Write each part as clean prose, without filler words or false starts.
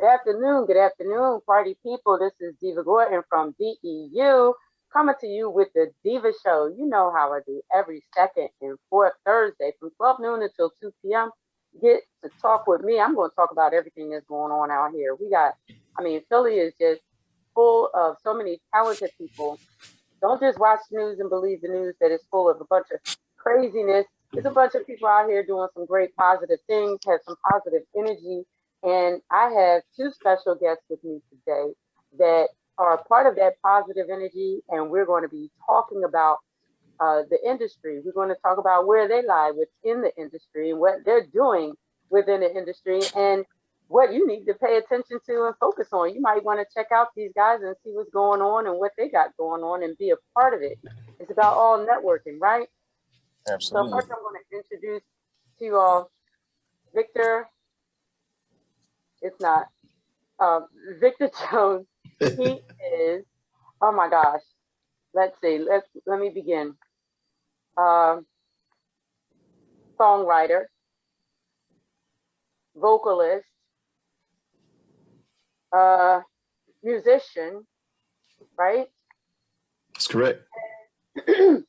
Good afternoon, party people. This is Deeva Gordon from DEU coming to you with the Diva Show. You know how I do every second and fourth Thursday from 12 noon until 2 p.m. Get to talk with me. I'm going to talk about everything that's going on out here. Philly is just full of so many talented people. Don't just watch the news and believe the news that is full of a bunch of craziness. There's a bunch of people out here doing some great positive things, have some positive energy. And I have two special guests with me today that are part of that positive energy. And we're going to be talking about the industry. We're going to talk about where they lie within the industry and what they're doing within the industry and what you need to pay attention to and focus on. You might want to check out these guys and see what's going on and what they got going on and be a part of it. It's about all networking, right? So Absolutely. first I'm going to introduce to you all Victor. It's not Victor Jones. He is, oh my gosh. Let's see. Let me begin. Uh, Songwriter, vocalist, uh, musician, right? That's correct. You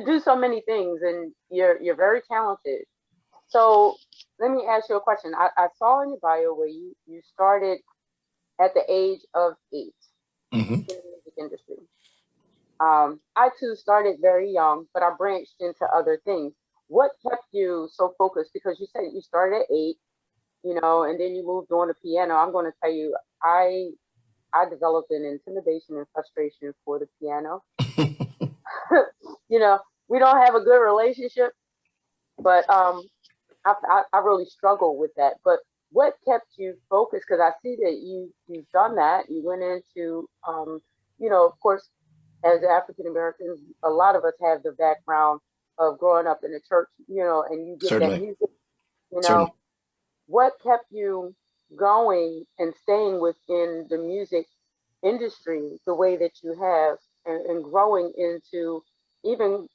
do so many things, and you're very talented. So let me ask you a question. I saw in your bio where you started at the age of 8 Mm-hmm. in the music industry. I too started very young, but I branched into other things. What kept you so focused? Because you said you started at 8, and then you moved on to piano. I'm going to tell you, I developed an intimidation and frustration for the piano. you know, we don't have a good relationship, but I really struggle with that. But what kept you focused? Because I see that you've done that. You went into, of course, as African Americans, a lot of us have the background of growing up in the church, and you get that Certainly. music, you know. Certainly. What kept you going and staying within the music industry the way that you have and growing into even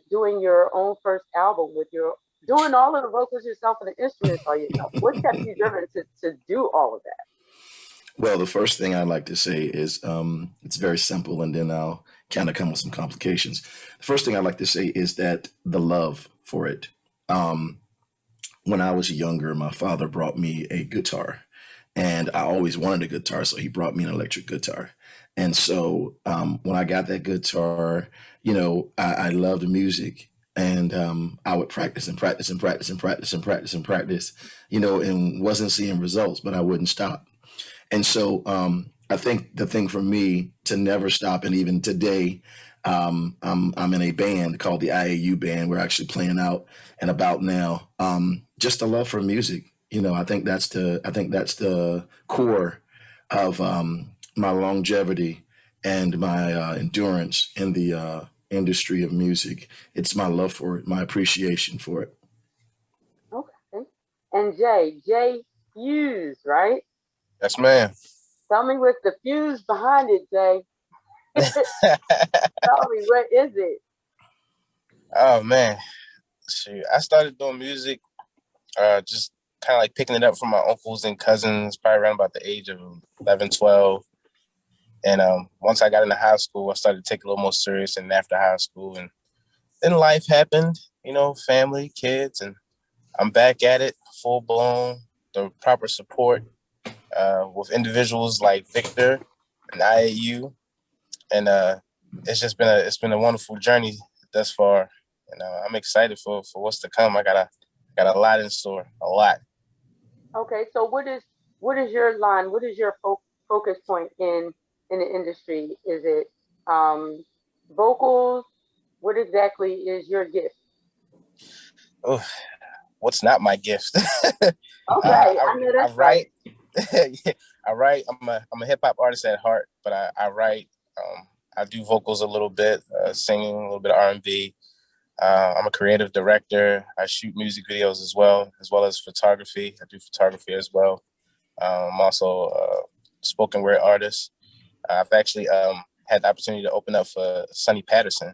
doing your own first album with your doing all of the vocals yourself and the instruments by yourself? What kept you driven to do all of that? Well, the first thing I'd like to say is it's very simple, and then I'll kind of come with some complications. The first thing I'd like to say is that the love for it. Um, when I was younger, my father brought me a guitar, and I always wanted a guitar, so he brought me an electric guitar. And so when I got that guitar, I loved music, and I would practice and practice and practice and practice and practice and practice, and wasn't seeing results, but I wouldn't stop. And so I think the thing for me to never stop, and even today, I'm in a band called the IAU band. We're actually playing out and about now. Just a love for music. I think that's the core of my longevity and my endurance in the industry of music. It's my love for it, my appreciation for it. Okay. And Jay Fuse, right? Yes, ma'am. Tell me what's the fuse behind it, Jay. Tell me what is it? Oh man, shoot. I started doing music, just kind of like picking it up from my uncles and cousins, probably around about the age of 11, 12. And once I got into high school, I started to take a little more serious. And after high school, and then life happened, family, kids, and I'm back at it, full blown, the proper support with individuals like Victor and IAU. And it's been a wonderful journey thus far, and I'm excited for what's to come. I got a lot in store, a lot. Okay, so what is your line? What is your focus point in the industry? Is it vocals? What exactly is your gift? Oh, what's not my gift? Okay, I know I that's right. write. I write. I'm a hip hop artist at heart, but I write. I do vocals a little bit, singing a little bit of R&B. I'm a creative director. I shoot music videos as well as photography. I do photography as well. I'm also a spoken word artist. I've actually had the opportunity to open up for Sonny Patterson,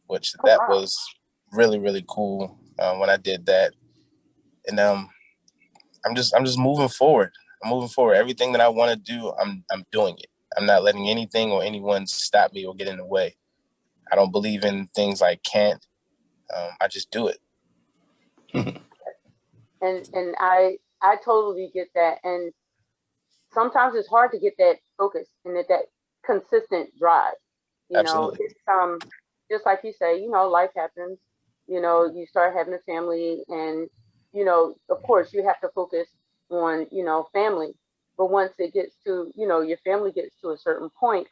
which Oh that wow. was really, really cool when I did that. And I'm just moving forward. I'm moving forward. Everything that I want to do, I'm doing it. I'm not letting anything or anyone stop me or get in the way. I don't believe in things like can't. I just do it. And I totally get that. And sometimes it's hard to get that focus and that consistent drive. Absolutely. It's just like you say, life happens. You start having a family, and of course, you have to focus on family. But once it gets to your family gets to a certain point,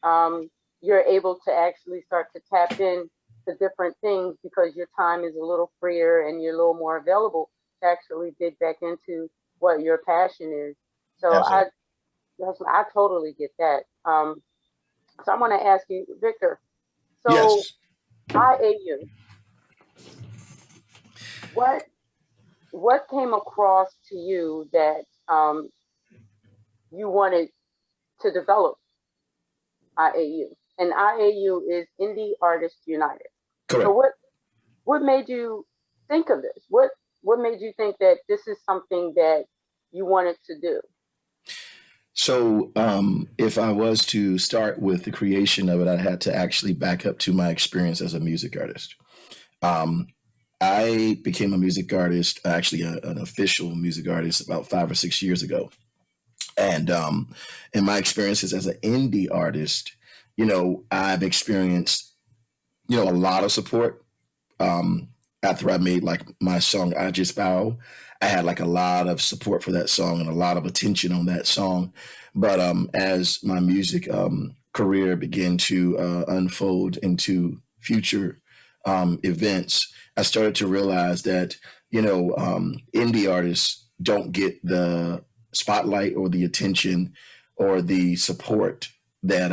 um, you're able to actually start to tap in to different things because your time is a little freer and you're a little more available to actually dig back into what your passion is. So Absolutely. I totally get that. So I want to ask you, Victor. So Yes. IAU, what what came across to you that you wanted to develop IAU? And IAU is Indie Artists United. So Correct. what made you think of this? What made you think that this is something that you wanted to do? So, if I was to start with the creation of it, I had to actually back up to my experience as a music artist. Um, I became a music artist, actually an official music artist, about 5 or 6 years ago. And in my experiences as an indie artist, I've experienced, a lot of support. Um, After I made like my song "I Just Bow," I had like a lot of support for that song and a lot of attention on that song. But as my music career began to unfold into future events, I started to realize that indie artists don't get the spotlight or the attention or the support that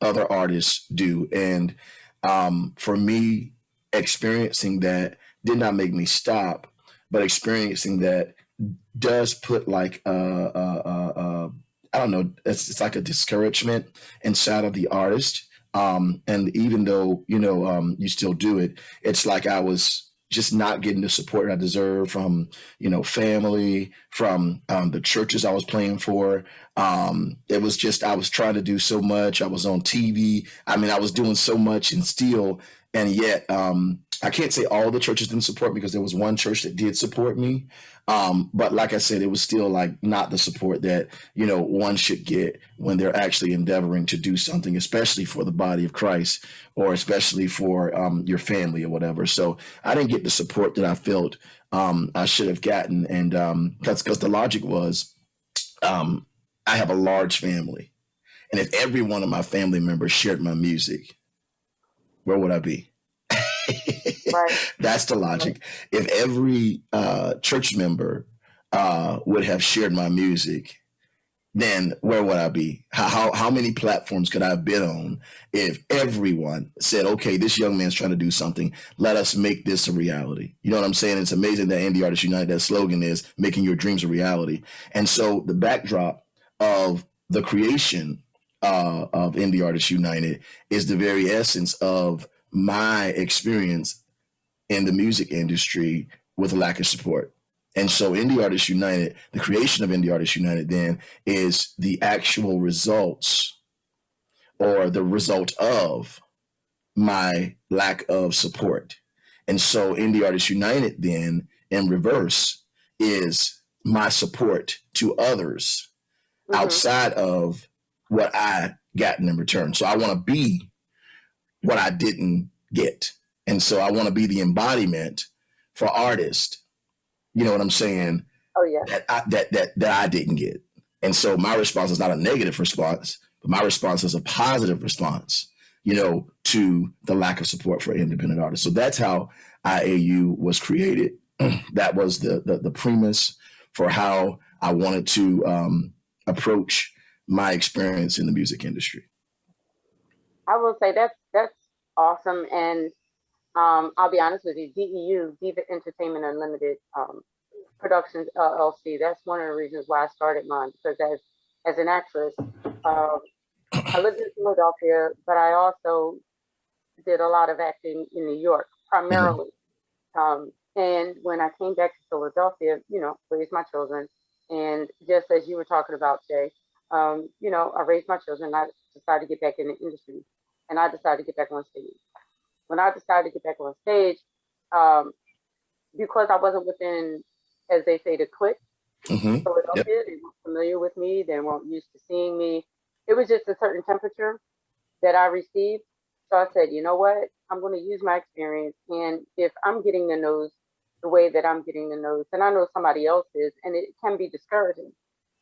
other artists do. And for me, experiencing that did not make me stop, but experiencing that does put like I don't know, it's like a discouragement inside of the artist. And even though you still do it, it's like I was just not getting the support I deserve from family, from the churches I was playing for. It was just I was trying to do so much. I was on TV. I mean, I was doing so much and still, and yet I can't say all the churches didn't support me because there was one church that did support me. But like I said, it was still like not the support that one should get when they're actually endeavoring to do something, especially for the body of Christ or especially for your family or whatever. So I didn't get the support that I felt I should have gotten, and because the logic was um, I have a large family, and if every one of my family members shared my music, where would I be? Right. That's the logic. If every church member would have shared my music, then where would I be? How many platforms could I have been on if everyone said, okay, this young man's trying to do something. Let us make this a reality. You know what I'm saying? It's amazing that Indie Artists United, that slogan is making your dreams a reality. And so the backdrop of the creation of Indie Artists United is the very essence of my experience in the music industry with a lack of support. And so Indie Artists United, the creation of Indie Artists United then is the actual results or the result of my lack of support. And so Indie Artists United then in reverse is my support to others Hmm. outside of what I got in return. So I want to be what I didn't get. And so I want to be the embodiment for artists, you know what I'm saying, Oh yeah. that I didn't get. And so my response is not a negative response, but my response is a positive response, to the lack of support for independent artists. So that's how IAU was created. That was the premise for how I wanted to approach my experience in the music industry. I will say that's awesome. And I'll be honest with you, DEU, Diva Entertainment Unlimited Productions LLC. That's one of the reasons why I started mine, because as an actress, uh, I lived in Philadelphia, but I also did a lot of acting in New York, Mm-hmm. primarily. And when I came back to Philadelphia, raised my children. And just as you were talking about, Jay, I raised my children. I decided to get back in the industry, and I decided to get back on stage. When I decided to get back on stage, um, because I wasn't within, as they say, the clique Mm-hmm. in Yep. Philadelphia, they weren't familiar with me, they weren't used to seeing me. It was just a certain temperature that I received. So I said, you know what? I'm going to use my experience. And if I'm getting the nose the way that I'm getting the nose, then I know somebody else is, and it can be discouraging.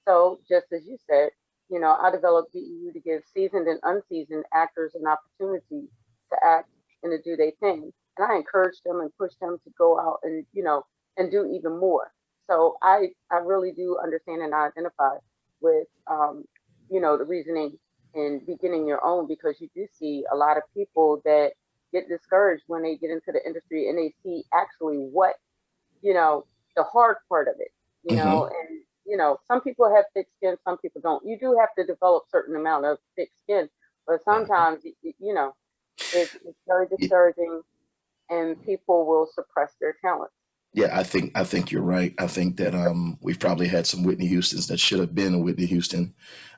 So just as you said, I developed DEU to give seasoned and unseasoned actors an opportunity to act and to do their thing. And I encourage them and push them to go out and, and do even more. So I really do understand and identify with, the reasoning and beginning your own, because you do see a lot of people that get discouraged when they get into the industry and they see actually what, you know, the hard part of it, Mm-hmm. and some people have thick skin, some people don't. You do have to develop certain amount of thick skin, but sometimes it's very discouraging and people will suppress their talents. Yeah, I think you're right. I think that we've probably had some Whitney Houstons that should have been a Whitney Houston.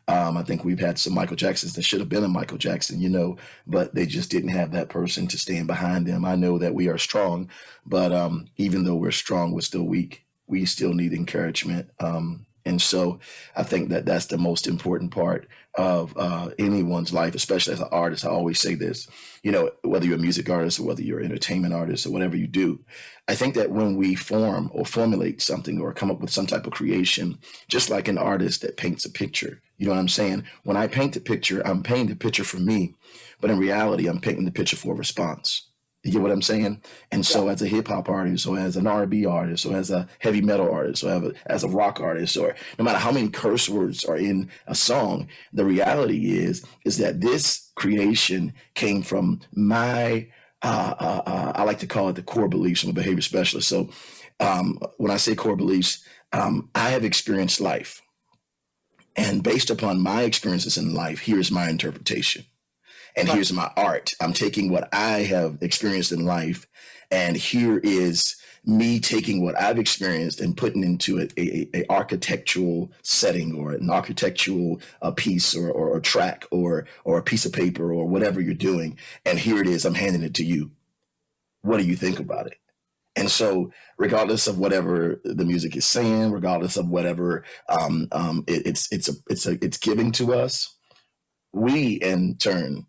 I think we've had some Michael Jacksons that should have been a Michael Jackson, but they just didn't have that person to stand behind them. I know that we are strong, but even though we're strong, we're still weak. We still need encouragement. And so I think that that's the most important part of anyone's life, especially as an artist. I always say this, whether you're a music artist or whether you're an entertainment artist or whatever you do, I think that when we form or formulate something or come up with some type of creation, just like an artist that paints a picture, you know what I'm saying? When I paint a picture, I'm painting the picture for me, but in reality, I'm painting the picture for a response. You get what I'm saying? And Yeah. so, as a hip hop artist, or as an R&B artist, or as a heavy metal artist, or as a rock artist, or no matter how many curse words are in a song, the reality is that this creation came from my I like to call it the core beliefs. I'm a behavior specialist. So when I say core beliefs, I have experienced life. And based upon my experiences in life, here's my interpretation. And Right. here's my art. I'm taking what I have experienced in life, and here is me taking what I've experienced and putting into a architectural setting or an architectural piece or track or a piece of paper or whatever you're doing. And here it is. I'm handing it to you. What do you think about it? And so, regardless of whatever the music is saying, regardless of whatever it's giving to us, we in turn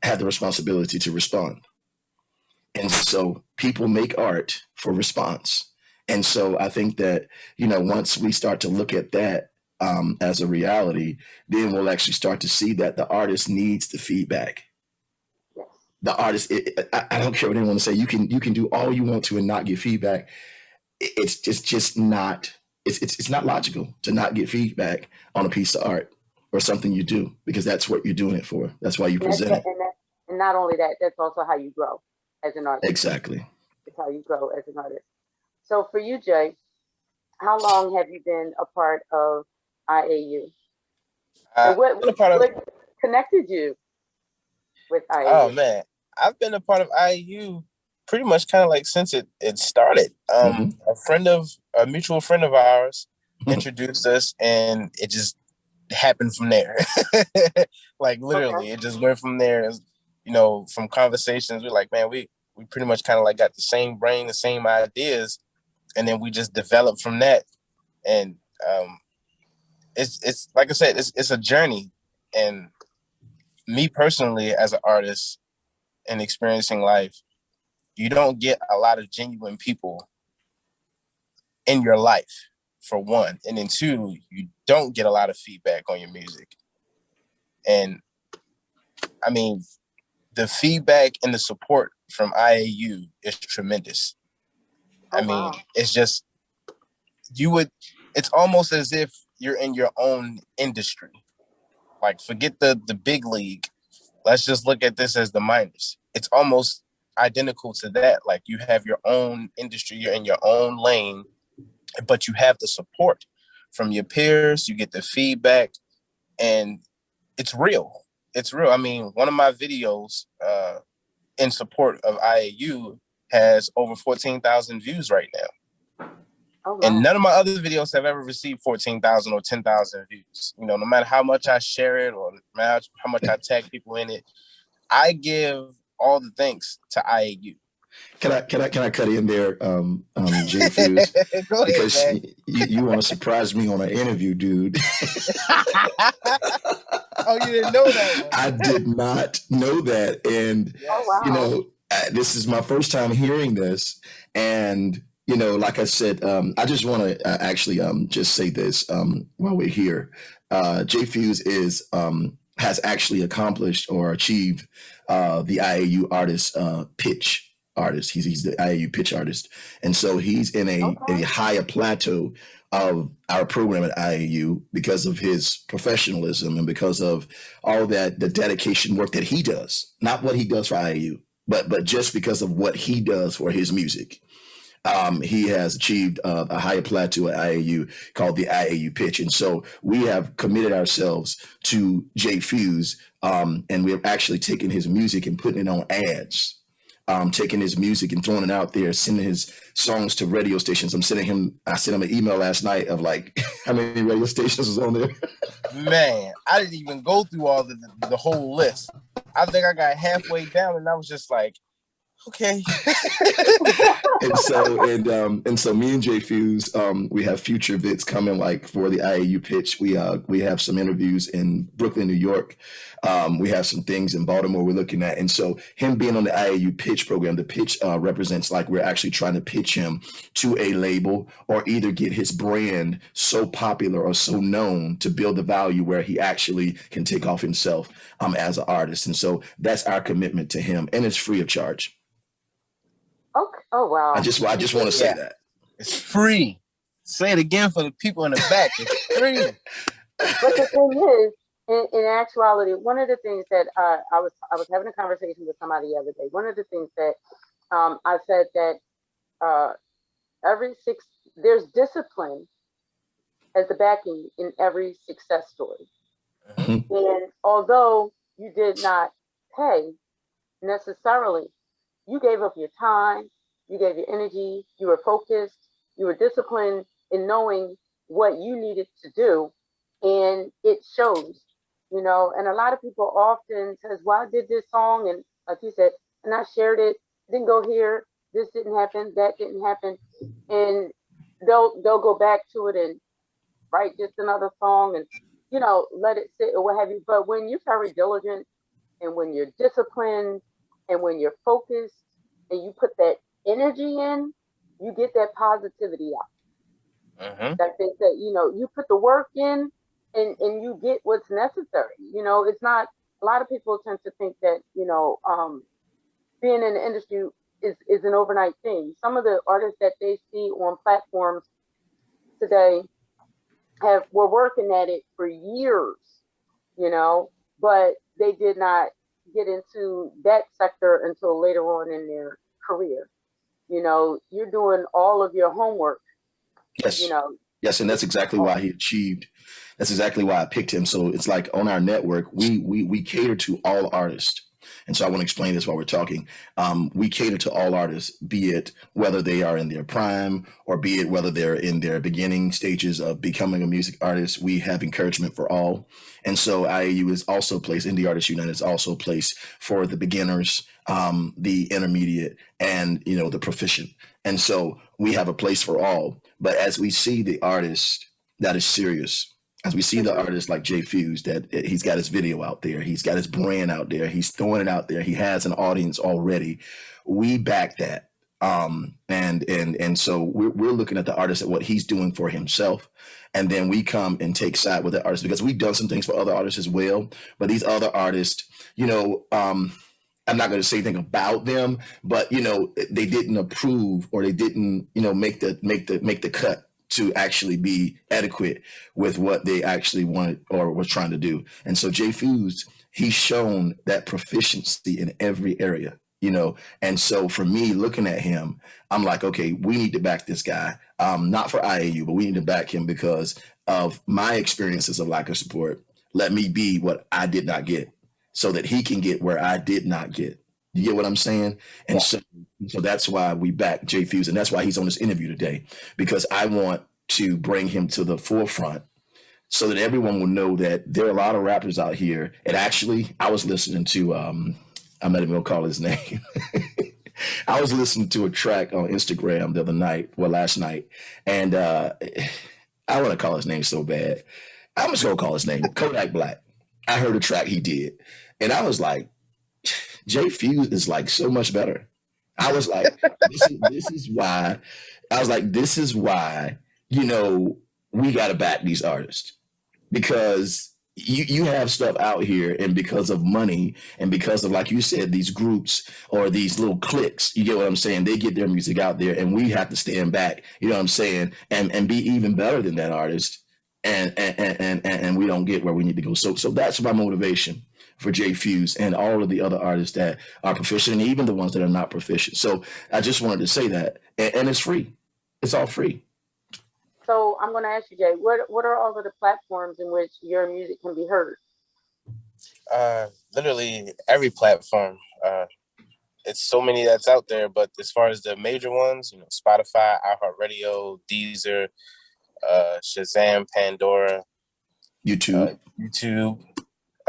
have the responsibility to respond. And so, people make art for response. And so, I think that once we start to look at that as a reality, then we'll actually start to see that the artist needs the feedback. Yes. The artist, I don't care what anyone say. You can do all you want to and not get feedback. It's just not it's not logical to not get feedback on a piece of art or something you do, because that's what you're doing it for. That's why you And present it. and not only that, that's also how you grow as an artist. Exactly. It's how you grow as an artist. So for you, Jay, how long have you been a part of IAU? And I've been a part of. what connected you with Oh IAU? man, I've been a part of IU pretty much kind of like since it started. Hmm. A mutual friend of ours introduced us, and it just happened from there. Like Okay. literally, it just went from there. From conversations, we're like, man, we pretty much kind of like got the same brain, the same ideas, and then we just developed from that. And it's like I said, it's a journey. And me personally, as an artist and experiencing life, you don't get a lot of genuine people in your life, for one, and then two, you don't get a lot of feedback on your music. And I mean, the feedback and the support from IAU is tremendous. Oh I mean, wow. it's just you would it's almost as if you're in your own industry. Like, forget the big league. Let's just look at this as the minors. It's almost identical to that. Like, you have your own industry, you're in your own lane, but you have the support from your peers, you get the feedback, and it's real. It's real. I mean, one of my videos in support of IAU has over 14,000 views right now. Oh, And wow. none of my other videos have ever received 14,000 or 10,000 views. You know, no matter how much I share it or no matter how much I tag people in it, I give all the thanks to IAU. Can I cut in there, J Fuse? Go ahead, Because man. you want to surprise me on an interview, dude. Oh, you didn't know that one. I did not know that. And, Yes. Oh, wow. you know, this is my first time hearing this. And, you know, like I said, I just want to actually just say this while we're here. J Fuse has actually accomplished or achieved the IAU artist pitch artist. He's the IAU pitch artist. And so he's in a higher plateau of our program at IAU because of his professionalism and because of all that the dedication work that he does, not what he does for IAU, but just because of what he does for his music. He has achieved a higher plateau at IAU called the IAU pitch. And so we have committed ourselves to J Fuse, and we're actually taking his music and putting it on ads. Taking his music and throwing it out there, sending his songs to radio stations. I sent him an email last night of like how many radio stations was on there. Man, I didn't even go through all the whole list. I think I got halfway down and I was just like, okay. and so me and J Fuse, we have future vids coming like for the IAU pitch. We have some interviews in Brooklyn, New York. We have some things in Baltimore we're looking at. And so him being on the IAU pitch program, the pitch represents like we're actually trying to pitch him to a label or either get his brand so popular or so known to build the value where he actually can take off himself as an artist. And so that's our commitment to him, and it's free of charge. Okay. Oh, wow. I just want to say that. It's free. Say it again for the people in the back. It's free. But the thing is, in actuality, one of the things that I was having a conversation with somebody the other day. One of the things that I said that there's discipline as the backing in every success story. Mm-hmm. And although you did not pay necessarily, you gave up your time, you gave your energy, you were focused, you were disciplined in knowing what you needed to do, and it shows, you know. And a lot of people often says, well, I did this song, and like you said, and I shared it, didn't go here, this didn't happen, that didn't happen, and they'll go back to it and write just another song and, you know, let it sit or what have you. But when you're very diligent and when you're disciplined and when you're focused and you put that energy in, you get that positivity out. Mm-hmm. That thing that, you know, you put the work in and you get what's necessary. You know, it's not, a lot of people tend to think that, you know, being in the industry is an overnight thing. Some of the artists that they see on platforms today were working at it for years, you know, but they did not get into that sector until later on in their career. You know, you're doing all of your homework. Yes. You know. Yes, and that's exactly why he achieved. That's exactly why I picked him. So it's like on our network, we cater to all artists. And so I want to explain this while we're talking. We cater to all artists, be it whether they are in their prime or be it whether they're in their beginning stages of becoming a music artist. We have encouragement for all. And so IAU is also a place, Indie Artists United is also a place for the beginners, the intermediate, and, you know, the proficient. And so we have a place for all. But as we see the artist that is serious, as we see the artist like J Fuse, that he's got his video out there, he's got his brand out there, he's throwing it out there, he has an audience already. We back that, and so we're looking at the artist at what he's doing for himself, and then we come and take side with the artist because we've done some things for other artists as well. But these other artists, you know, I'm not going to say anything about them, but, you know, they didn't approve or they didn't, you know, make the cut to actually be adequate with what they actually wanted or were trying to do. And so J Fuse, he's shown that proficiency in every area, you know. And so for me, looking at him, I'm like, okay, we need to back this guy. Not for IAU, but we need to back him because of my experiences of lack of support. Let me be what I did not get so that he can get where I did not get. You get what I'm saying? And so So that's why we back Jay Fuze, and that's why he's on this interview today, because I want to bring him to the forefront so that everyone will know that there are a lot of rappers out here. And actually, I was listening to, I'm not even gonna call his name. I was listening to a track on Instagram the other night, well, last night, and I want to call his name so bad. I'm just gonna call his name Kodak Black. I heard a track he did, and I was like, Jay Fuse is like so much better. I was like, this is why. I was like, this is why, you know, we got to back these artists, because you have stuff out here, and because of money, and because of, like you said, these groups or these little cliques, you get what I'm saying? They get their music out there, and we have to stand back, you know what I'm saying, and be even better than that artist, and we don't get where we need to go. So that's my motivation for Jay Fuse and all of the other artists that are proficient, and even the ones that are not proficient. So I just wanted to say that, and it's free. It's all free. So I'm going to ask you, Jay, what are all of the platforms in which your music can be heard? Literally every platform. It's so many that's out there, but as far as the major ones, you know, Spotify, iHeartRadio, Deezer, Shazam, Pandora, YouTube.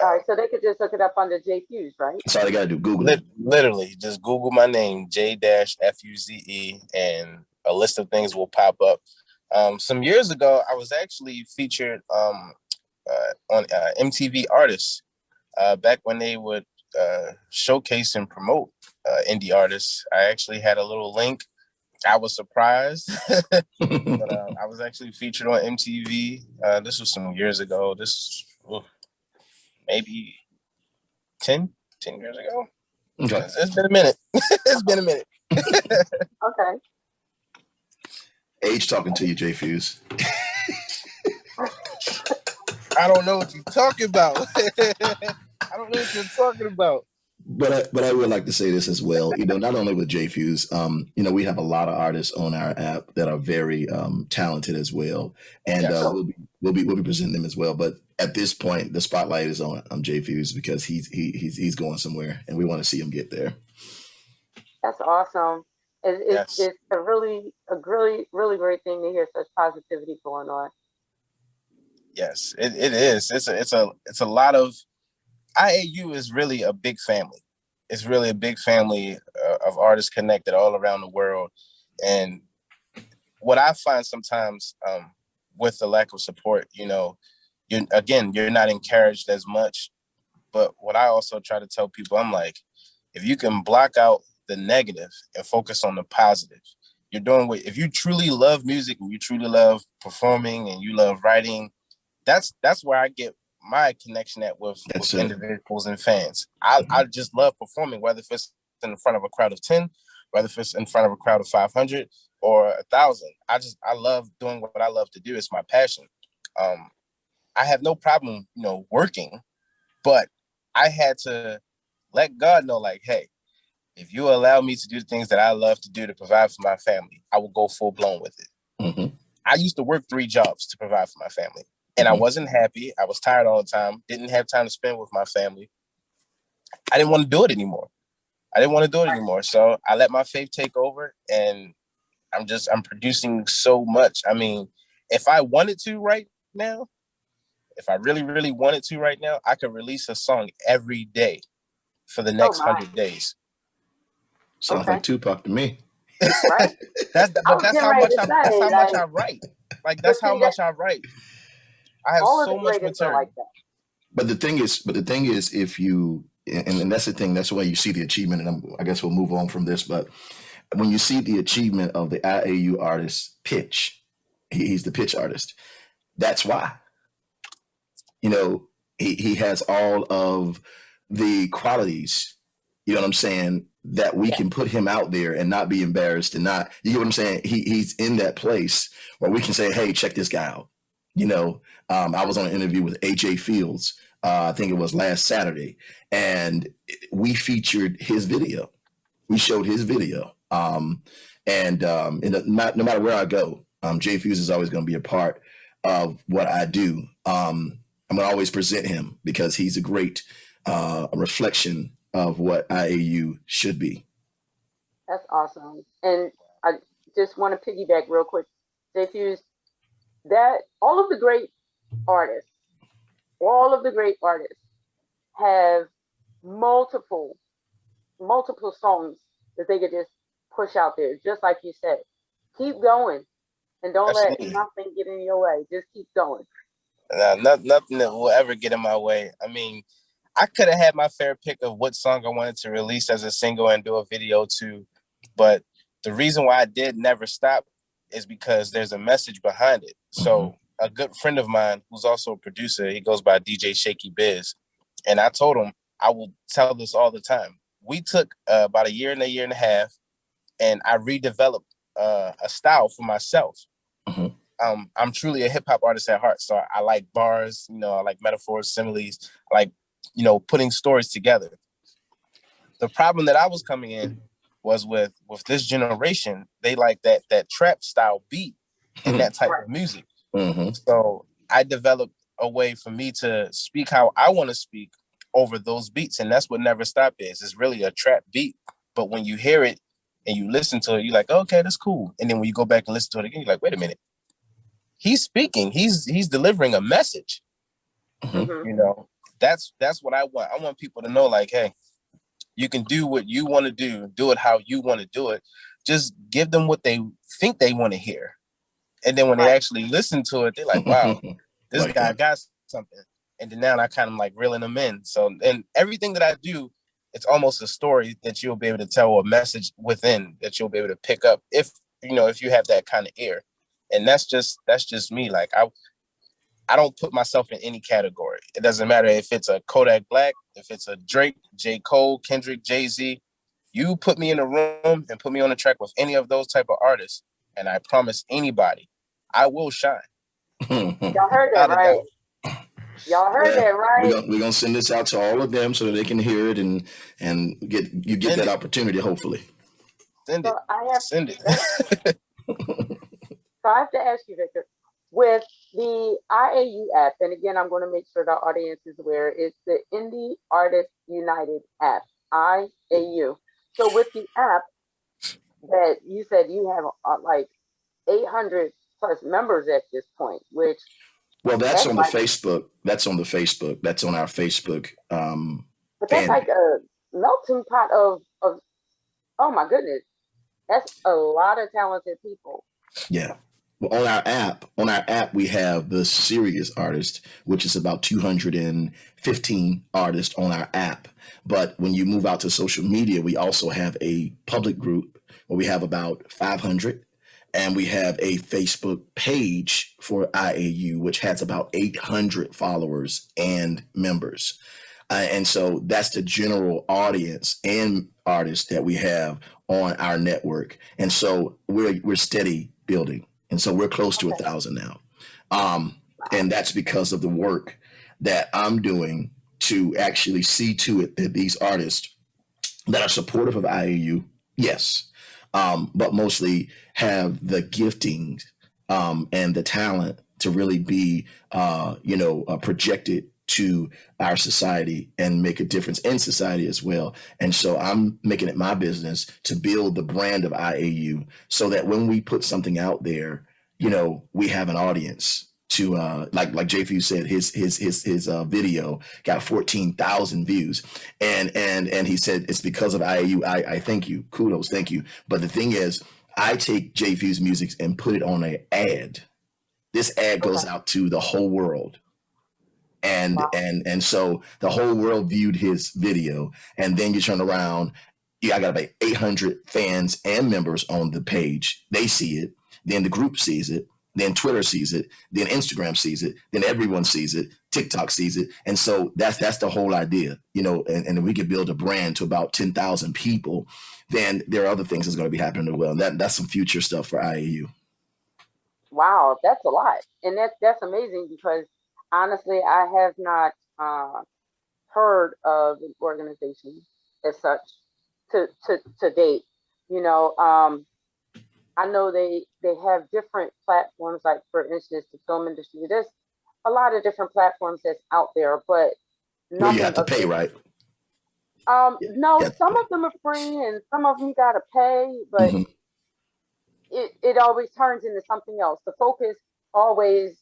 All right, so they could just look it up under Jay Fuse, right? That's all they got to do. Google it. Literally, just Google my name, J-Fuze, and a list of things will pop up. Some years ago, I was actually featured on MTV Artists back when they would showcase and promote indie artists. I actually had a little link. I was surprised, but I was actually featured on MTV. This was some years ago. Maybe 10 years ago. Okay. It's been a minute. It's been a minute. Okay. Age talking to you, Jay Fuse. I don't know what you're talking about. I don't know what you're talking about. But I would like to say this as well. You know, not only with Jay Fuse, you know, we have a lot of artists on our app that are very talented as well, and Yes. we'll be presenting them as well. But at this point, the spotlight is on Jay Fuse, because he's going somewhere, and we want to see him get there. That's awesome. It's a really great thing to hear such positivity going on. Yes, it is. It's a lot of IAU is really a big family. It's really a big family of artists connected all around the world. And what I find sometimes with the lack of support, you know, you're not encouraged as much. But what I also try to tell people, I'm like, if you can block out the negative and focus on the positive, you're doing what, if you truly love music and you truly love performing and you love writing, that's where I get my connection with individuals and fans. I just love performing, whether if it's in front of a crowd of 10, whether if it's in front of a crowd of 500 or 1,000. I love doing what I love to do. It's my passion. I have no problem, you know, working, but I had to let God know, like, hey, if you allow me to do the things that I love to do to provide for my family, I will go full blown with it. Mm-hmm. I used to work 3 jobs to provide for my family. And I wasn't happy. I was tired all the time. Didn't have time to spend with my family. I didn't want to do it anymore. So I let my faith take over, and I'm producing so much. I mean, if I wanted to right now, if I really, really wanted to right now, I could release a song every day for the next 100 days. Sounds like Tupac to me. Right? That's how much I write. Like, that's how much I write. I have so much material. Like that. But the thing is, if you, and that's the thing, that's why you see the achievement, and I guess we'll move on from this, but when you see the achievement of the IAU artist pitch, he's the pitch artist. That's why. You know, he has all of the qualities, you know what I'm saying, that we can put him out there and not be embarrassed, and not, you know what I'm saying? He's in that place where we can say, hey, check this guy out. You know, I was on an interview with AJ Fields, I think it was last Saturday, and we featured his video. We showed his video. No matter where I go, Jay Fuse is always going to be a part of what I do. I'm going to always present him because he's a great reflection of what IAU should be. That's awesome. And I just want to piggyback real quick. Say Fuse, that artists, all of the great artists have multiple, multiple songs that they could just push out there. Just like you said, keep going and don't let Absolutely. nothing get in your way. Just keep going. Nothing that will ever get in my way. I mean, I could have had my fair pick of what song I wanted to release as a single and do a video to, but the reason why I did Never Stop is because there's a message behind it. So a good friend of mine who's also a producer, he goes by DJ Shaky Biz, and I told him I will tell this all the time. We took about a year and a half, and I redeveloped a style for myself. I'm truly a hip hop artist at heart. So I like bars, I like metaphors, similes, I like, putting stories together. The problem that I was coming in was with this generation, they like that trap style beat and that type of music. So I developed a way for me to speak how I want to speak over those beats. And that's what Never Stop is. It's really a trap beat. But when you hear it and you listen to it, you're like, okay, that's cool. And then when you go back and listen to it again, you're like, wait a minute. He's speaking. He's delivering a message. That's what I want. I want people to know, like, hey, you can do what you want to do it how you want to do it. Just give them what they think they want to hear. And then when they actually listen to it, they're like, wow, this guy got something. And then now I kind of like reeling them in. So, and everything that I do, it's almost a story that you'll be able to tell, a message within that you'll be able to pick up if you have that kind of ear. And that's just me. Like I don't put myself in any category. It doesn't matter if it's a Kodak Black, if it's a Drake, J. Cole, Kendrick, Jay-Z. You put me in a room and put me on a track with any of those type of artists, and I promise anybody, I will shine. Y'all heard that, right? Y'all heard that, right? We're gonna send this out to all of them so that they can hear it and get that opportunity, hopefully. Send it. So I have to ask you, Victor, with the IAU app, and again, I'm going to make sure the audience is aware, it's the Indie Artists United app, IAU. So with the app that you said you have like 800 plus members at this point, which that's on the Facebook. That's on the Facebook. That's on our Facebook. But that's like a melting pot of oh my goodness, that's a lot of talented people. Yeah. Well, on our app, we have the serious artist, which is about 215 artists on our app. But when you move out to social media, we also have a public group where we have about 500. And we have a Facebook page for IAU, which has about 800 followers and members. And so that's the general audience and artists that we have on our network. And so we're steady building. And so we're close to 1,000 now. And that's because of the work that I'm doing to actually see to it that these artists that are supportive of IAU, yes, but mostly have the gifting and the talent to really be, projected to our society and make a difference in society as well. And so I'm making it my business to build the brand of IAU so that when we put something out there, we have an audience to like Jay Fuze said, his video got 14,000 views, and he said it's because of IAU. I thank you, kudos, thank you. But the thing is, I take Jay Fuze music and put it on an ad. This ad goes out to the whole world. And so the whole world viewed his video, and then you turn around, I got about 800 fans and members on the page. They see it, then the group sees it, then Twitter sees it, then Instagram sees it, then everyone sees it, TikTok sees it, and so that's the whole idea, and we can build a brand to about 10,000 people. Then there are other things that's going to be happening as well. And that's some future stuff for IAU. Wow, that's a lot, and that's amazing because honestly, I have not heard of an organization as such to date. I know they have different platforms, like for instance, the film industry. There's a lot of different platforms that's out there, but you have to pay, right? No, Yeah. some of them are free and some of them you gotta pay, but Hmm. it always turns into something else. The focus always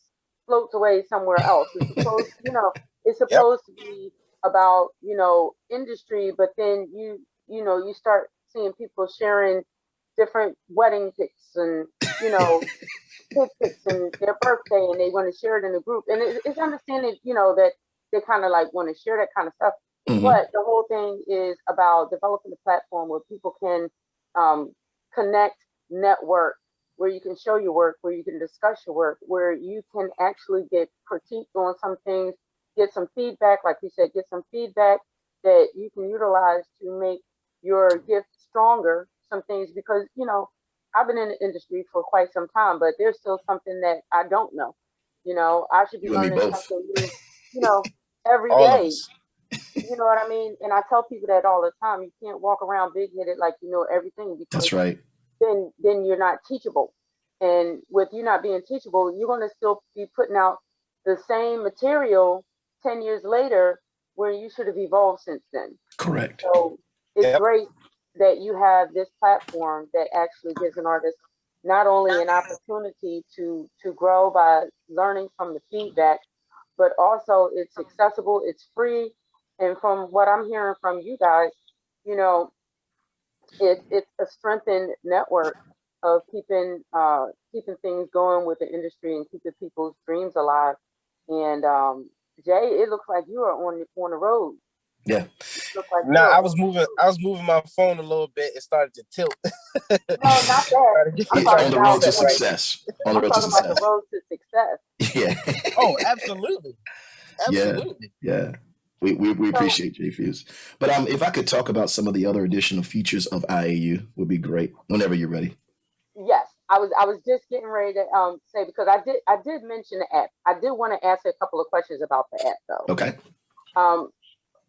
floats away somewhere else. It's supposed, it's Yep. supposed to be about, industry, but then you start seeing people sharing different wedding pics and, you know, kid pics and their birthday and they want to share it in a group. And it's understanding, that they kind of like want to share that kind of stuff. Hmm. But the whole thing is about developing a platform where people can um, connect, network, where you can show your work, where you can discuss your work, where you can actually get critiqued on some things, get some feedback, like you said, get some feedback that you can utilize to make your gift stronger, some things, because, I've been in the industry for quite some time, but there's still something that I don't know. I should be You and me learning both. something new, you know, every All of day. us. You know what I mean? And I tell people that all the time. You can't walk around big headed like you know everything because That's right. then you're not teachable. And with you not being teachable, you're gonna still be putting out the same material 10 years later where you should have evolved since then. Correct. So it's Yep. great that you have this platform that actually gives an artist not only an opportunity to grow by learning from the feedback, but also it's accessible, it's free, and from what I'm hearing from you guys, you know, it's a strengthened network of keeping things going with the industry and keeping people's dreams alive. And Jay, it looks like you are on the road. Yeah. It looks like Now you are I on. was moving. I was moving my phone a little bit. It started to tilt. No, not that. I'm Yeah, talking on the about road to Right. success. On the I'm road to talking about the success. road to success. Yeah. Oh, absolutely, Yeah. absolutely. Yeah. We So appreciate JFuse. But if I could talk about some of the other additional features of IAU would be great whenever you're ready. yes, I was just getting ready to say because I did mention the app. I did want to ask a couple of questions about the app though. Okay. Um,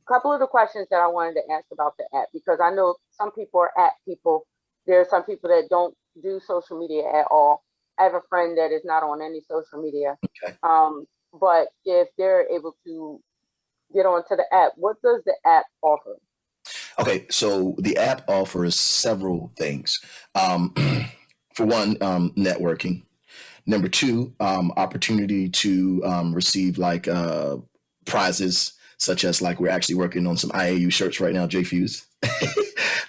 couple of the questions that I wanted to ask about the app because I know some people are app people. There are some people that don't do social media at all. I have a friend that is not on any social media. Okay. But if they're able to get onto the app, what does the app offer? Okay. So the app offers several things. Um, for one, networking. Number two, opportunity to receive like prizes, such as like we're actually working on some IAU shirts right now, JFuse.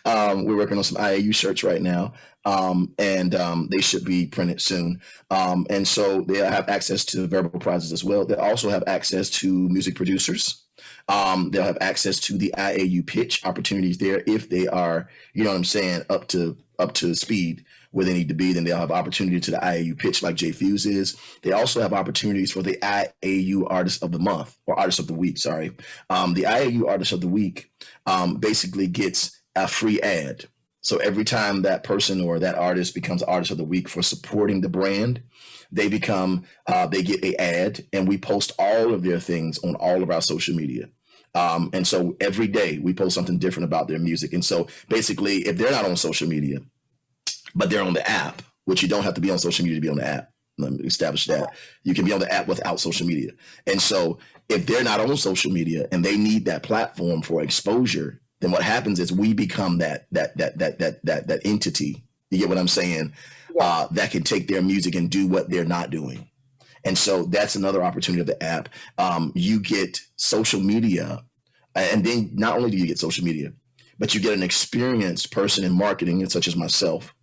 We're working on some IAU shirts right now, and they should be printed soon. And so they'll have access to verbal prizes as well. They'll also have access to music producers. They'll have access to the IAU pitch opportunities there if they are, you know what I'm saying, up to speed where they need to be. Then they'll have opportunity to the IAU pitch like J Fuse is. They also have opportunities for the IAU Artist of the Month or Artist of the Week. Sorry, the IAU Artist of the Week basically gets a free ad. So every time that person or that artist becomes Artist of the Week for supporting the brand, they get a ad, and we post all of their things on all of our social media. And so every day we post something different about their music. And so basically, if they're not on social media, but they're on the app, which you don't have to be on social media to be on the app. Let me establish that. You can be on the app without social media. And so if they're not on social media and they need that platform for exposure, then what happens is we become that entity. You get what I'm saying? Yes. That can take their music and do what they're not doing. And so that's another opportunity of the app. You get social media, and then not only do you get social media, but you get an experienced person in marketing, such as myself,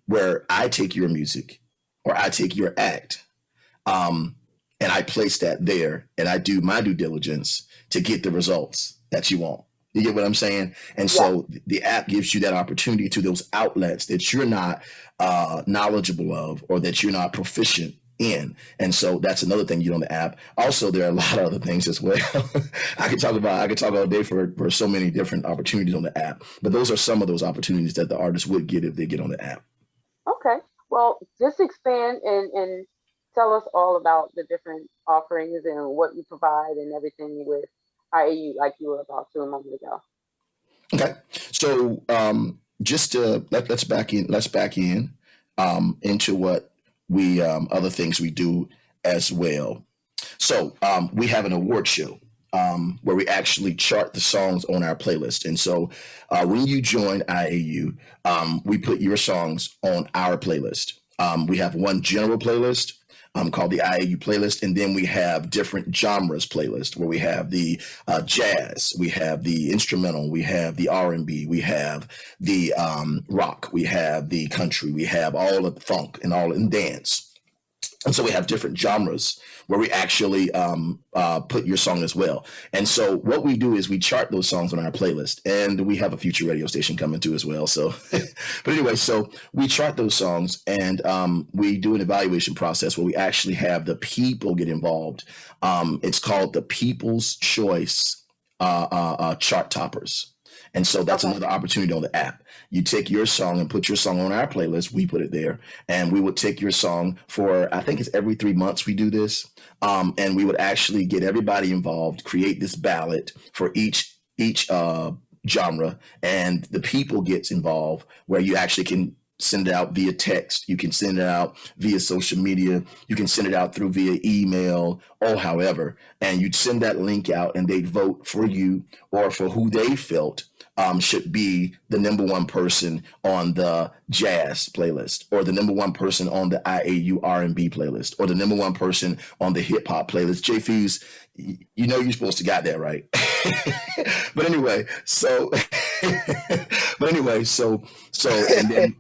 where I take your music or I take your act, um, and I place that there and I do my due diligence to get the results that you want. You get what I'm saying? And Yes. so the app gives you that opportunity to those outlets that you're not knowledgeable of or that you're not proficient in. And so that's another thing you do on the app. Also, there are a lot of other things as well. I could talk all day for so many different opportunities on the app, but those are some of those opportunities that the artist would get if they get on the app. Okay. Well, just expand and tell us all about the different offerings and what you provide and everything with IAU, like you were about to a moment ago. Okay. So just let's back in into what we other things we do as well. So we have an award show where we actually chart the songs on our playlist. And so when you join IAU, we put your songs on our playlist. We have one general playlist called the IAU playlist, and then we have different genres playlist where we have the jazz, we have the instrumental, we have the R&B, we have the rock, we have the country, we have all of the funk and all in dance. And so we have different genres where we actually put your song as well. And so what we do is we chart those songs on our playlist, and we have a future radio station coming too as well. So, but anyway, so we chart those songs, and we do an evaluation process where we actually have the people get involved. It's called the People's Choice Chart Toppers. And so that's another opportunity on the app. You take your song and put your song on our playlist. We put it there, and we would take your song for, I think it's every 3 months we do this. And we would actually get everybody involved, create this ballot for each genre, and the people gets involved where you actually can send it out via text. You can send it out via social media. You can send it out through via email or however, and you'd send that link out and they'd vote for you or for who they felt should be the number one person on the jazz playlist, or the number one person on the IAU R&B playlist, or the number one person on the hip hop playlist. J Fuse, you know you're supposed to got that right. But anyway, so and then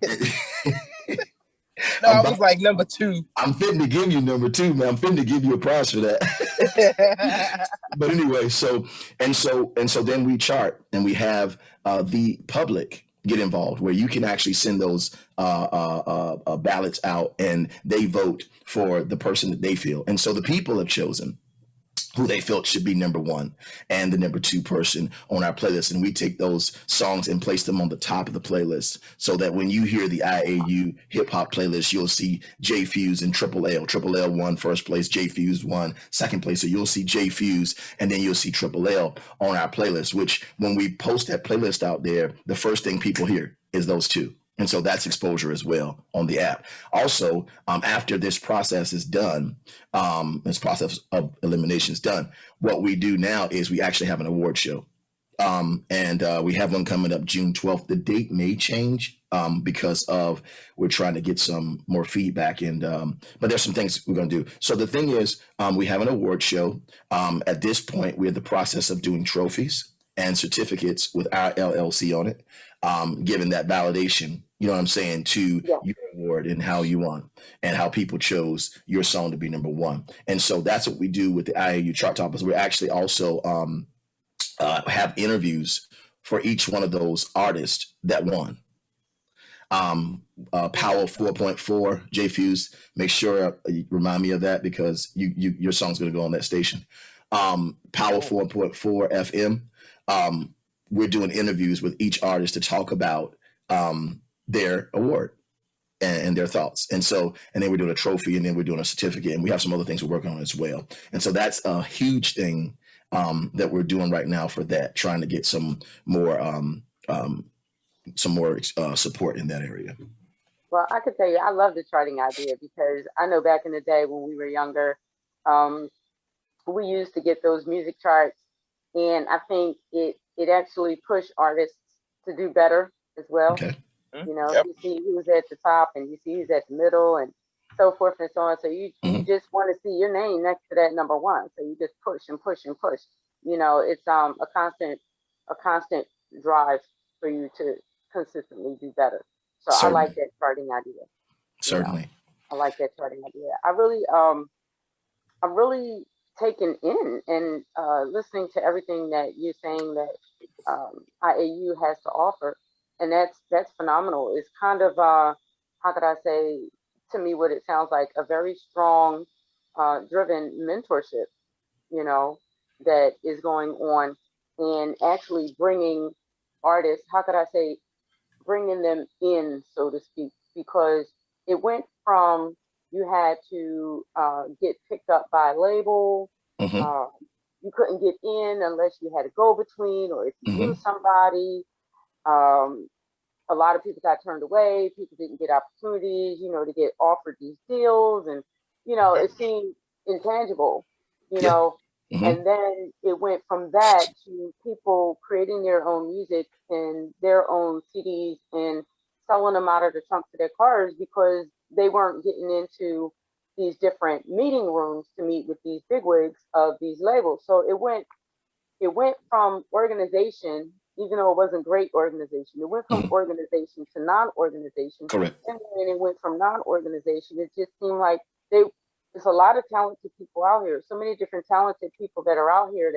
No, I was like number 2. I'm fitting to give you number 2, man. I'm fitting to give you a prize for that. But anyway, so then we chart, and we have the public get involved, where you can actually send those ballots out, and they vote for the person that they feel. And so the people have chosen who they felt should be number 1 and the number 2 person on our playlist. And we take those songs and place them on the top of the playlist, so that when you hear the IAU hip hop playlist, you'll see J Fuse and Triple L. Triple L won first place, J Fuse won second place. So you'll see J Fuse, and then you'll see Triple L on our playlist, which when we post that playlist out there, the first thing people hear is those 2. And so that's exposure as well on the app. Also, after this process is done, this process of elimination is done, what we do now is we actually have an award show. And we have one coming up June 12th. The date may change because of we're trying to get some more feedback. And but there's some things we're going to do. So the thing is, we have an award show. At this point, we're in the process of doing trophies and certificates with our LLC on it, given that validation, you know what I'm saying, to your award and how you won and how people chose your song to be number 1. And so that's what we do with the IAU Chart Toppers. We actually also have interviews for each one of those artists that won. Power 4.4, J Fuse, make sure you remind me of that, because your song's going to go on that station. Power 4.4 FM. We're doing interviews with each artist to talk about their award and their thoughts. And then we're doing a trophy, and then we're doing a certificate, and we have some other things we're working on as well. And so that's a huge thing that we're doing right now for that, trying to get some more support in that area. Well, I could tell you, I love the charting idea, because I know back in the day when we were younger, we used to get those music charts, and I think it actually pushed artists to do better as well. Okay. You know, you see who's at the top, and you see who's at the middle, and so forth and so on. So you just want to see your name next to that number 1. So you just push and push and push. You know, it's a constant drive for you to consistently do better. So Certainly. I like that charting idea. Certainly. You know, I like that charting idea. I'm really taken in and listening to everything that you're saying that IAU has to offer. And that's phenomenal. It's kind of, how could I say, to me, what it sounds like, a very strong, driven mentorship, you know, that is going on, and actually bringing artists, how could I say, bringing them in, so to speak, because it went from you had to get picked up by a label. You couldn't get in unless you had a go-between, or if you knew somebody. A lot of people got turned away. People didn't get opportunities, you know, to get offered these deals, and you know, it seemed intangible, you know. And then it went from that to people creating their own music and their own CDs and selling them out of the trunks of their cars because they weren't getting into these different meeting rooms to meet with these bigwigs of these labels. So it went from organization, even though it wasn't great organization, it went from organization to non-organization. Correct. And when it went from non-organization, it just seemed like they there's a lot of talented people out here. So many different talented people that are out here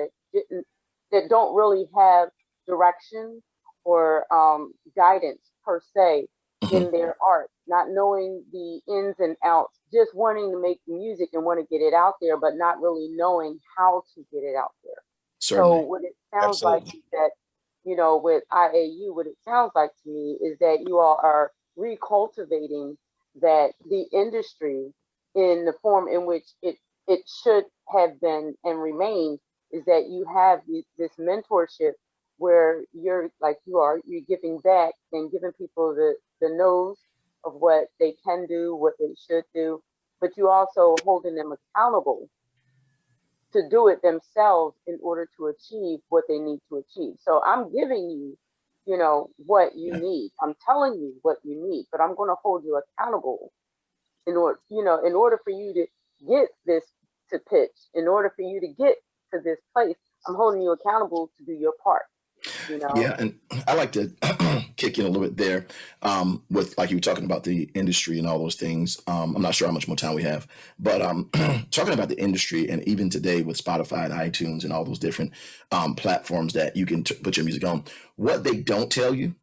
that don't really have direction or guidance per se in their art, not knowing the ins and outs, just wanting to make music and want to get it out there, but not really knowing how to get it out there. Certainly. So what it sounds like is that, with IAU, what it sounds like to me is that you all are recultivating that the industry in the form in which it should have been and remained, is that you have this mentorship where you're giving back and giving people the nose of what they can do, what they should do, but you also holding them accountable to do it themselves in order to achieve what they need to achieve. So I'm giving you, what you need. I'm telling you what you need, but I'm going to hold you accountable in order for you to get this to pitch, in order for you to get to this place, I'm holding you accountable to do your part. Yeah, and I like to kick in a little bit there with, like, you were talking about the industry and all those things. I'm not sure how much more time we have, but talking about the industry, and even today with Spotify and iTunes and all those different platforms that you can put your music on, what they don't tell you,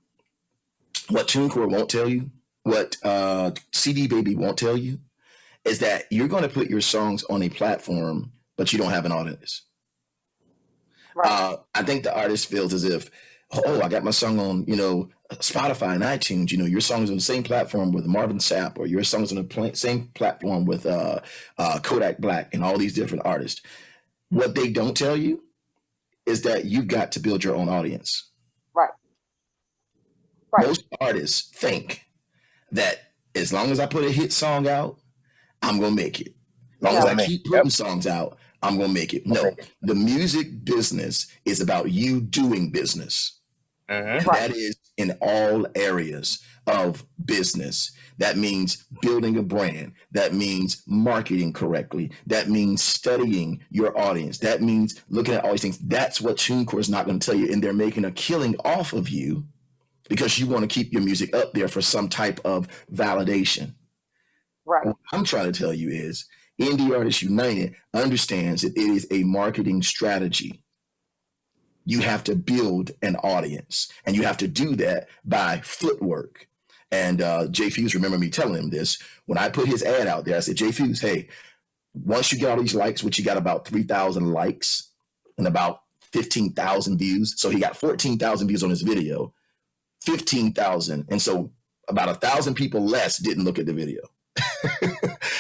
what TuneCore won't tell you, what CD Baby won't tell you, is that you're going to put your songs on a platform, but you don't have an audience. Right. I think the artist feels as if, oh, I got my song on, Spotify and iTunes. Your song is on the same platform with Marvin Sapp, or your song is on the same platform with Kodak Black and all these different artists. What they don't tell you is that you've got to build your own audience. Right. Right. Most artists think that as long as I put a hit song out, I'm going to make it. As long as I keep putting songs out, I'm going to make it. No, the music business is about you doing business. And that is in all areas of business. That means building a brand. That means marketing correctly. That means studying your audience. That means looking at all these things. That's what TuneCore is not going to tell you. And they're making a killing off of you because you want to keep your music up there for some type of validation. Right. What I'm trying to tell you is Indie Artists United understands that it is a marketing strategy. You have to build an audience, and you have to do that by footwork. And Jay Fuze, remember me telling him this. When I put his ad out there, I said, Jay Fuze, hey, once you get all these likes, which he got about 3,000 likes and about 15,000 views. So he got 14,000 views on his video, 15,000. And so about 1,000 people less didn't look at the video.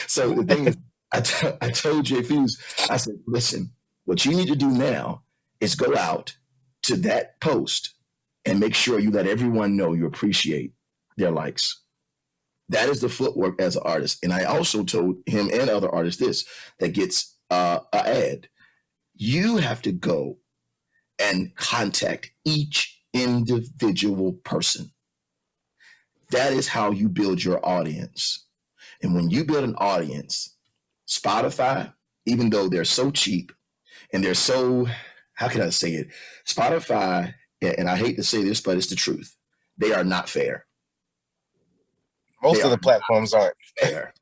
So the thing is, I told Jay Fuze, I said, listen, what you need to do now is go out to that post and make sure you let everyone know you appreciate their likes. That is the footwork as an artist. And I also told him and other artists this, that gets an ad. You have to go and contact each individual person. That is how you build your audience. And when you build an audience, Spotify, even though they're so cheap and they're so, how can I say it? Spotify, and I hate to say this, but it's the truth. They are not fair. Most of the platforms aren't fair.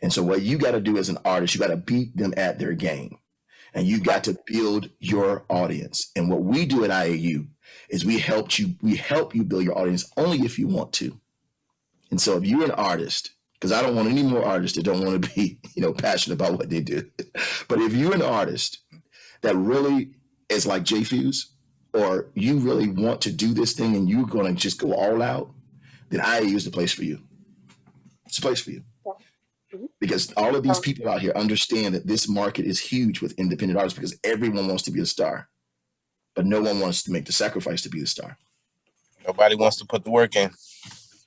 And so what you got to do as an artist, you got to beat them at their game. And you got to build your audience. And what we do at IAU is we help you build your audience only if you want to. And so if you're an artist, because I don't want any more artists that don't want to be, passionate about what they do. But if you're an artist that really is like Jay Fuze, or you really want to do this thing and you're going to just go all out, then IAU is the place for you. It's a place for you. Because all of these people out here understand that this market is huge with independent artists, because everyone wants to be a star, but no one wants to make the sacrifice to be a star. Nobody wants to put the work in.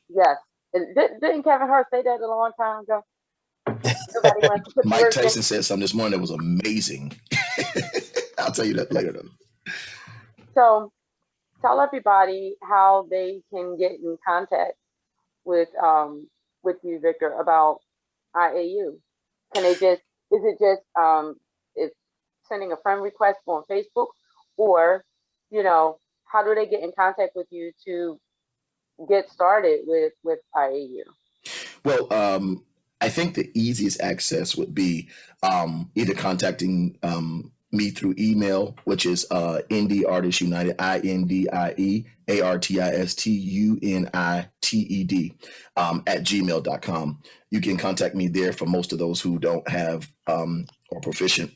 Yes. And didn't Kevin Hart say that a long time ago? Nobody wants to put the Mike work in. Tyson said something this morning that was amazing. I'll tell you that later, though. So tell everybody how they can get in contact with you, Victor, about IAU. Can they just is it just it's sending a friend request on Facebook, or how do they get in contact with you to get started with IAU? Well, I think the easiest access would be either contacting me through email, which is Indie Artists United, INDIEARTISTUNITED at gmail.com. You can contact me there for most of those who don't have or proficient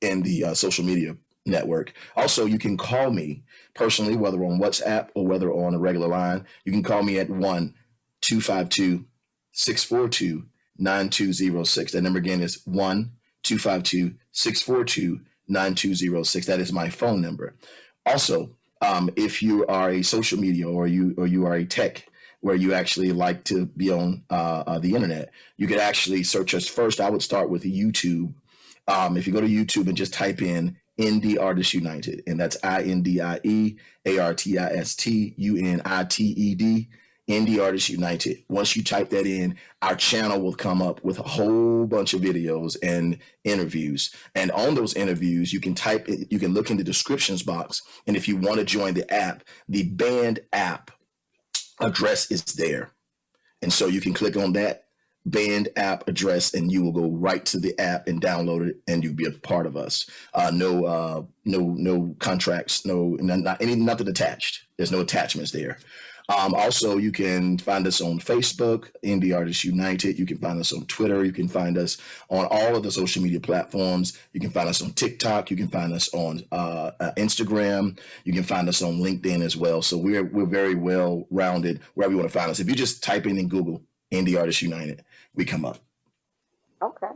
in the social media network. Also, you can call me personally, whether on WhatsApp or whether on a regular line. You can call me at 1-252-642-9206. That number again is 1-252-642-9206. That is my phone number. Also, if you are a social media or you are a tech where you actually like to be on the internet, you could actually search us first. I would start with YouTube. If you go to YouTube and just type in Indie Artists United, and that's INDIEARTISTUNITED, Indie Artists United. Once you type that in, our channel will come up with a whole bunch of videos and interviews. And on those interviews, you can look in the descriptions box. And if you want to join the app, the band app address is there. And so you can click on that band app address and you will go right to the app and download it, and you'll be a part of us. No contracts, nothing attached. There's no attachments there. Also, you can find us on Facebook, Indie Artists United. You can find us on Twitter. You can find us on all of the social media platforms. You can find us on TikTok. You can find us on Instagram. You can find us on LinkedIn as well. So we're very well rounded wherever you want to find us. If you just type in Google Indie Artists United, we come up. Okay.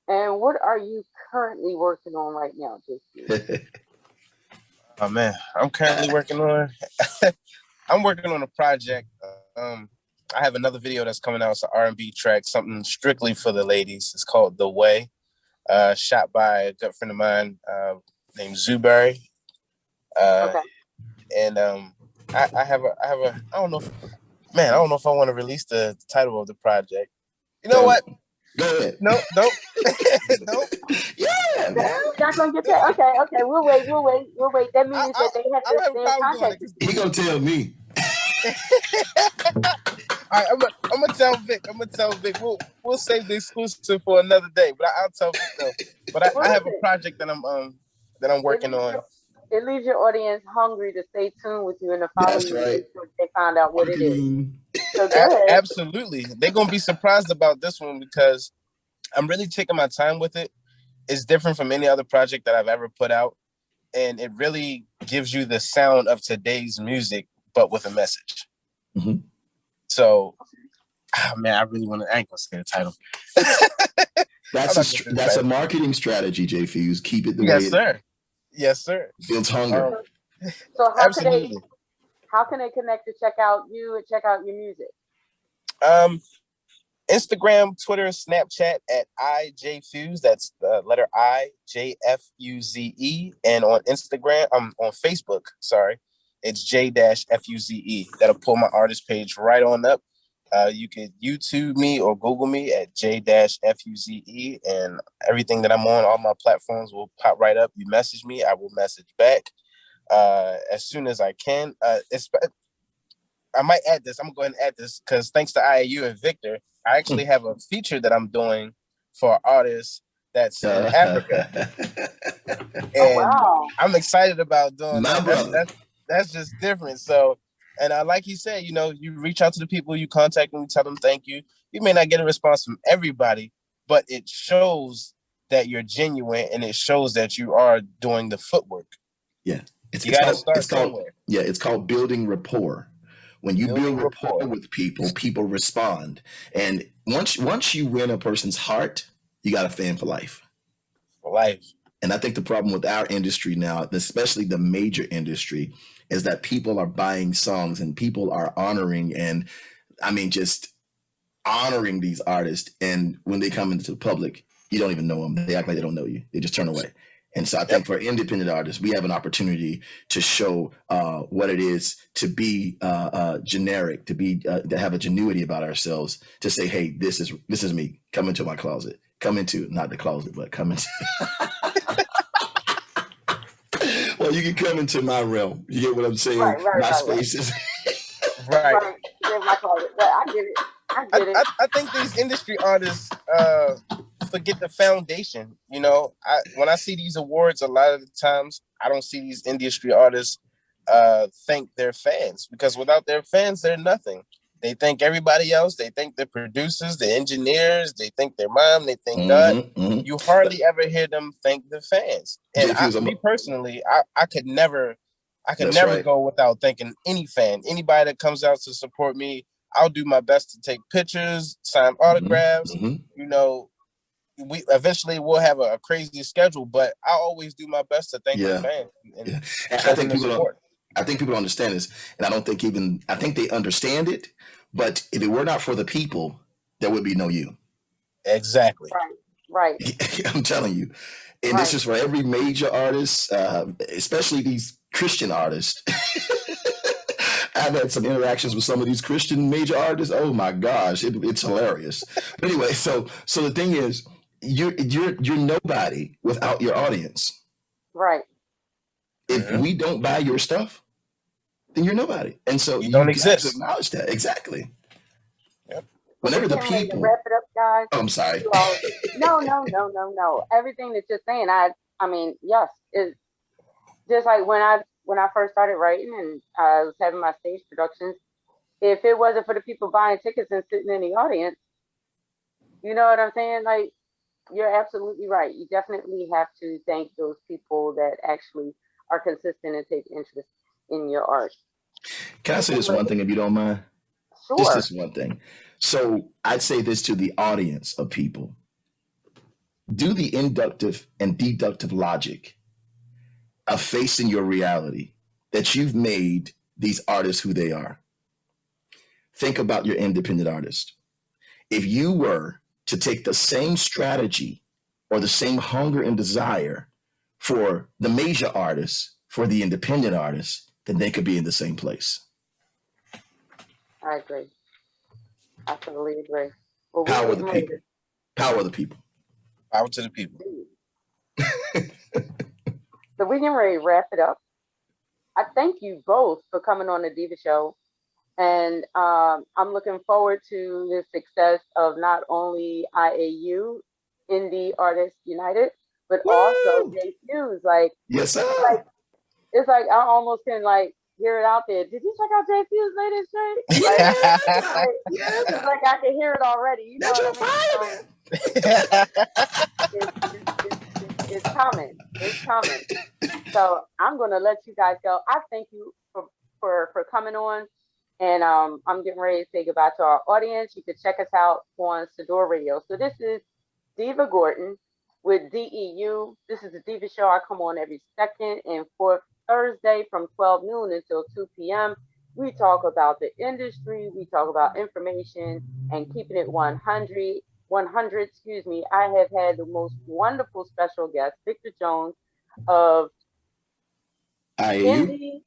And what are you currently working on right now, JC? Oh man, I'm currently working on. I'm working on a project. I have another video that's coming out. It's an R&B track, something strictly for the ladies. It's called "The Way," shot by a good friend of mine named Zuberry. Okay. And I have a. I don't know. Man, I don't know if I want to release the title of the project. You know what? Go ahead. Nope. Nope. Yeah, man. We're not gonna get that. Okay. We'll wait. That means that they have to have a stay in problem doing contact. He gonna tell me. All right, I'm gonna tell Vic. We'll save the exclusive for another day. But I'll tell Vic though. But I have a project that I'm working on. It leaves your audience hungry to stay tuned with you and to follow That's you right. until they find out what it is. So go ahead. Absolutely, they're gonna be surprised about this one because I'm really taking my time with it. It's different from any other project that I've ever put out, and it really gives you the sound of today's music, but with a message. Mm-hmm. So, man, I really want to. I ain't gonna say the title. That's a marketing strategy, J Fuze. Keep it the way. Yes, sir. Yes, sir. Builds hunger. So Absolutely. how can they connect to check out you and check out your music? Instagram, Twitter, Snapchat at IJFuze. That's the letter IJFUZE. And on Instagram, on Facebook, sorry, it's J-FUZE. That'll pull my artist page right on up. You could YouTube me or Google me at J-FUZE, and everything that I'm on, all my platforms will pop right up. You message me, I will message back as soon as I can. I might add this. I'm gonna go ahead and add this because thanks to IAU and Victor, I actually have a feature that I'm doing for artists that's in Africa, and I'm excited about doing that. That's just different. So. And like you said, you reach out to the people, you contact them, you tell them thank you. You may not get a response from everybody, but it shows that you're genuine and it shows that you are doing the footwork. Yeah. You got to start somewhere. It's called building rapport. When you build rapport with people, people respond. And once you win a person's heart, you got a fan for life. For life. And I think the problem with our industry now, especially the major industry, is that people are buying songs and people are honoring and just honoring these artists, and when they come into the public, you don't even know them. They act like they don't know you. They just turn away. And so I think for independent artists, we have an opportunity to show what it is to be generic, to have a genuity about ourselves, to say, hey, this is me. Come into my closet. Come into, not the closet, but come into. Well, you can come into my realm. You get what I'm saying? My space is. Right. Yeah, my closet. But I get it. I think these industry artists forget the foundation. You know, when I see these awards, a lot of the times I don't see these industry artists thank their fans, because without their fans, they're nothing. They thank everybody else. They thank the producers, the engineers. They thank their mom. They thank God. You hardly ever hear them thank the fans. And me personally, I could never go without thanking any fan. Anybody that comes out to support me, I'll do my best to take pictures, sign autographs. You know, we eventually will have a crazy schedule, but I always do my best to thank the fans and show them the support. I think people understand this, and I think they understand it. But if it were not for the people, there would be no you. Exactly. Right. I'm telling you. And this is for every major artist, especially these Christian artists. I've had some interactions with some of these Christian major artists. Oh my gosh, it's hilarious. But anyway, so the thing is, you're nobody without your audience. Right. If we don't buy your stuff, then you're nobody. And so you don't exist. To acknowledge that. Exactly. Yep. Whenever the people to wrap it up, guys. Oh, I'm sorry. No. Everything that you're saying, I mean, yes, it's just like when I first started writing and I was having my stage productions. If it wasn't for the people buying tickets and sitting in the audience, you know what I'm saying? Like, you're absolutely right. You definitely have to thank those people that actually are consistent and take interest in your art. Can I say this one thing, if you don't mind? Sure. Just this one thing. So I'd say this to the audience of people. Do the inductive and deductive logic of facing your reality that you've made these artists who they are. Think about your independent artist. If you were to take the same strategy or the same hunger and desire for the major artists, for the independent artists, then they could be in the same place. I agree. I totally agree. Well, Power of the people. Power of the people. Power to the people. So we can ready to wrap it up. I thank you both for coming on the Deeva Show. And I'm looking forward to the success of not only IAU, Indie Artists United, but also JFuse. Like, yes, sir. It's like I almost can like hear it out there. Did you check out JFuse latest straight? It's like I can hear it already. You know what I mean? It's coming. It's coming. So I'm gonna let you guys go. I thank you for coming on. And I'm getting ready to say goodbye to our audience. You can check us out on Sador Radio. So this is Deeva Gordon with DEU. This is the Deeva Show. I come on every second and fourth Thursday from 12 noon until 2 p.m. We talk about the industry. We talk about information and keeping it 100. I have had the most wonderful special guest, Victor Jones of IAU,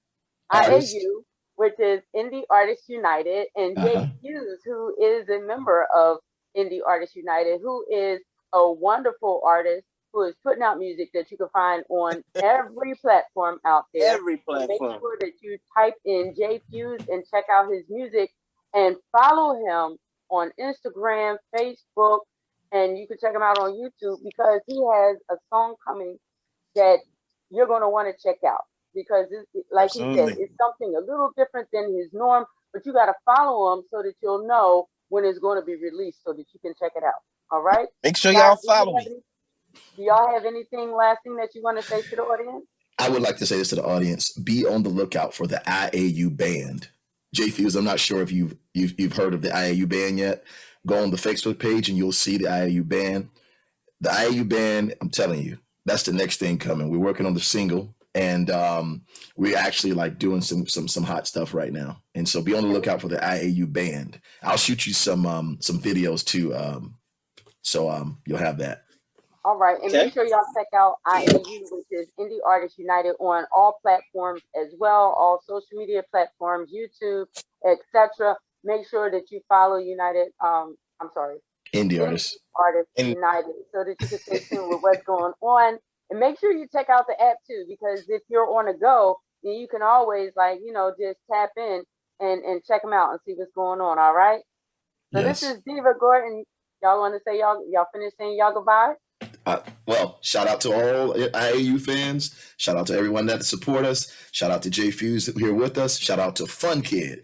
which is Indie Artists United, and Jay Fuze, who is a member of Indie Artists United, who is a wonderful artist who is putting out music that you can find on every platform out there. Every platform. Make sure that you type in Jay Fuze and check out his music and follow him on Instagram, Facebook, and you can check him out on YouTube because he has a song coming that you're going to want to check out. Because, like he said, it's something a little different than his norm, but you got to follow him so that you'll know when it's going to be released so that you can check it out. All right? Make sure y'all follow me. Do y'all have anything last thing that you want to say to the audience? I would like to say this to the audience. Be on the lookout for the IAU band. Jay Fuze, I'm not sure if you've heard of the IAU band yet. Go on the Facebook page and you'll see the IAU band. The IAU band, I'm telling you, that's the next thing coming. We're working on the single. and we're actually like doing some hot stuff right now. And so be on the lookout for the IAU band. I'll shoot you some videos too, so you'll have that. All right, and make sure y'all check out IAU, which is Indie Artists United, on all platforms as well, all social media platforms, YouTube, etc. Make sure that you follow Indie Artists United, so that you can stay tuned with what's going on. And make sure you check out the app too, because if you're on the go, then you can always just tap in and check them out and see what's going on. All right. So Yes. This is Deeva Gordon. Y'all want to say y'all finished saying y'all goodbye? Well, shout out to all IAU fans. Shout out to everyone that support us. Shout out to Jay Fuze here with us. Shout out to Fun Kid,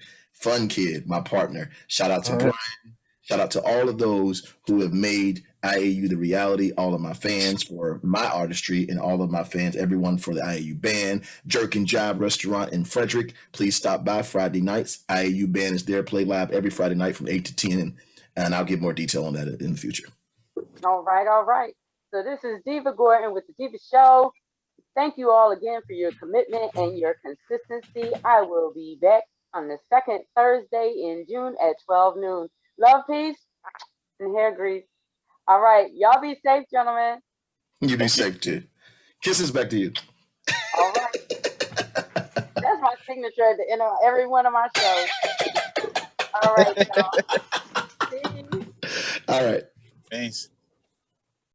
my partner. Shout out to Brian. Shout out to all of those who have made IAU the reality, all of my fans for my artistry, and all of my fans, everyone for the IAU band. Jerk and Jive Restaurant in Frederick. Please stop by Friday nights. IAU band is there, play live every Friday night from 8 to 10, and I'll give more detail on that in the future. All right. So this is Deeva Gordon with the Deeva Show. Thank you all again for your commitment and your consistency. I will be back on the second Thursday in June at 12 noon. Love, peace, and hair grease. All right. Y'all be safe, gentlemen. You be safe, too. Kisses back to you. All right. That's my signature at the end of every one of my shows. All right, y'all. See you. All right. Peace.